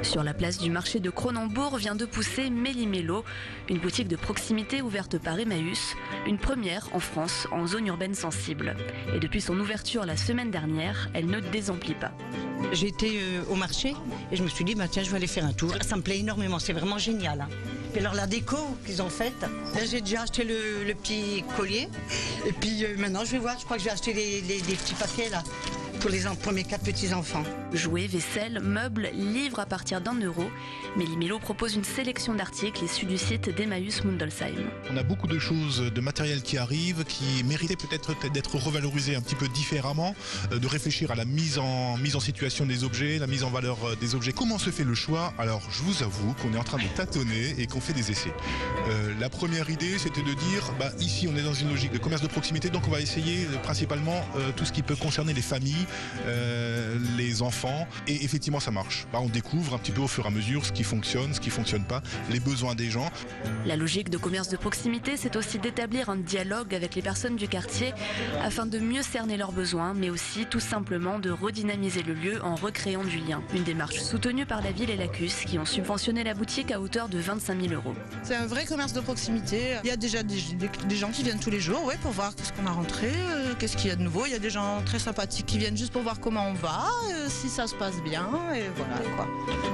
Sur la place du marché de Cronenbourg vient de pousser Méli-Mélo, une boutique de proximité ouverte par Emmaüs, une première en France en zone urbaine sensible. Et depuis son ouverture la semaine dernière, elle ne désemplit pas. J'ai été au marché et je me suis dit, tiens, je vais aller faire un tour. Ça me plaît énormément, c'est vraiment génial. Et alors la déco qu'ils ont faite, là j'ai déjà acheté le petit collier. Et puis maintenant je vais voir, je crois que je vais acheter des petits papiers là. Pour mes 4 petits-enfants. Jouets, vaisselle, meubles, livres à partir d'€1. Méli-Mélo propose une sélection d'articles issus du site d'Emmaüs Mundolsheim. On a beaucoup de choses, de matériel qui arrive, qui méritaient peut-être d'être revalorisé un petit peu différemment, de réfléchir à la mise en situation des objets, la mise en valeur des objets. Comment se fait le choix? Alors je vous avoue qu'on est en train de tâtonner et qu'on fait des essais. La première idée, c'était de dire, ici on est dans une logique de commerce de proximité, donc on va essayer principalement tout ce qui peut concerner les familles, les enfants, et effectivement ça marche. On découvre un petit peu au fur et à mesure ce qui fonctionne, ce qui fonctionne pas, les besoins des gens. La logique de commerce de proximité, c'est aussi d'établir un dialogue avec les personnes du quartier afin de mieux cerner leurs besoins, mais aussi tout simplement de redynamiser le lieu en recréant du lien. Une démarche soutenue par la ville et l'ACUS qui ont subventionné la boutique à hauteur de 25 000 €. C'est un vrai commerce de proximité. Il y a déjà des gens qui viennent tous les jours pour voir qu'est-ce qu'on a rentré, qu'est-ce qu'il y a de nouveau. Il y a des gens très sympathiques qui viennent juste pour voir comment on va, si ça se passe bien, et voilà quoi.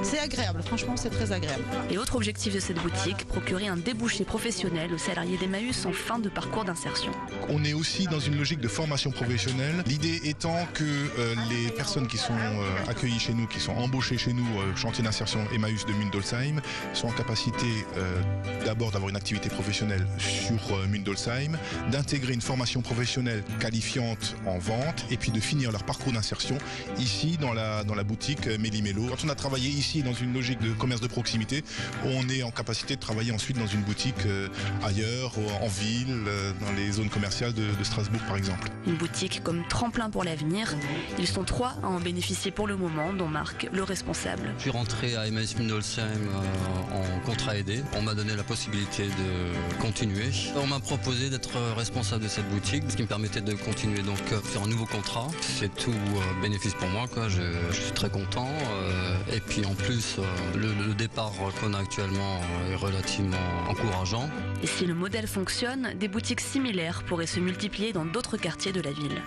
C'est agréable, franchement c'est très agréable. Et autre objectif de cette boutique, procurer un débouché professionnel aux salariés d'Emmaüs en fin de parcours d'insertion. On est aussi dans une logique de formation professionnelle, l'idée étant que les personnes qui sont accueillies chez nous, qui sont embauchées chez nous, chantier d'insertion Emmaüs de Mundolsheim, sont en capacité d'abord d'avoir une activité professionnelle sur Mundolsheim, d'intégrer une formation professionnelle qualifiante en vente et puis de finir leur parcours d'insertion ici dans la boutique Méli-Mélo. Quand on a travaillé ici dans une logique de commerce de proximité, on est en capacité de travailler ensuite dans une boutique ailleurs, en ville, dans les zones commerciales de Strasbourg par exemple. Une boutique comme tremplin pour l'avenir. Ils sont 3 à en bénéficier pour le moment, dont Marc, le responsable. Je suis rentré à Emmaüs Mundolsheim en contrat aidé. On m'a donné la possibilité de continuer. On m'a proposé d'être responsable de cette boutique, ce qui me permettait de continuer donc faire un nouveau contrat. C'est tout bénéfice pour moi, quoi. Je suis très content. Et puis en plus, le départ qu'on a actuellement est relativement encourageant. Et si le modèle fonctionne, des boutiques similaires pourraient se multiplier dans d'autres quartiers de la ville.